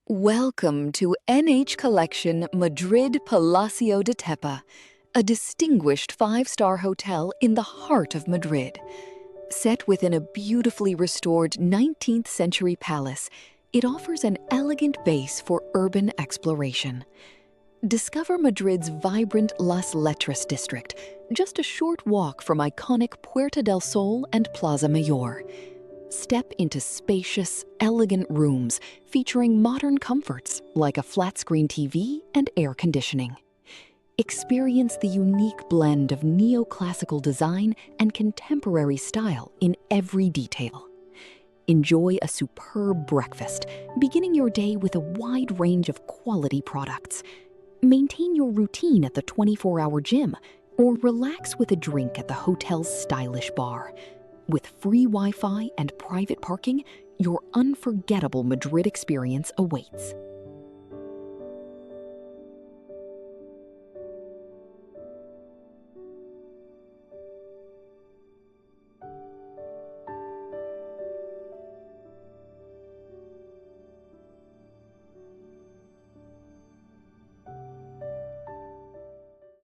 Welcome to NH Collection Madrid Palacio De Tepa, a distinguished five-star hotel in the heart of Madrid. Set within a beautifully restored 19th century palace, it offers an elegant base for urban exploration. Discover Madrid's vibrant Las Letras District, just a short walk from iconic Puerta del Sol and Plaza Mayor. Step into spacious, elegant rooms featuring modern comforts like a flat-screen TV and air conditioning. Experience the unique blend of neoclassical design and contemporary style in every detail. Enjoy a superb breakfast, beginning your day with a wide range of quality products. Maintain your routine at the 24-hour gym, or relax with a drink at the hotel's stylish bar. With free Wi-Fi and private parking, your unforgettable Madrid experience awaits.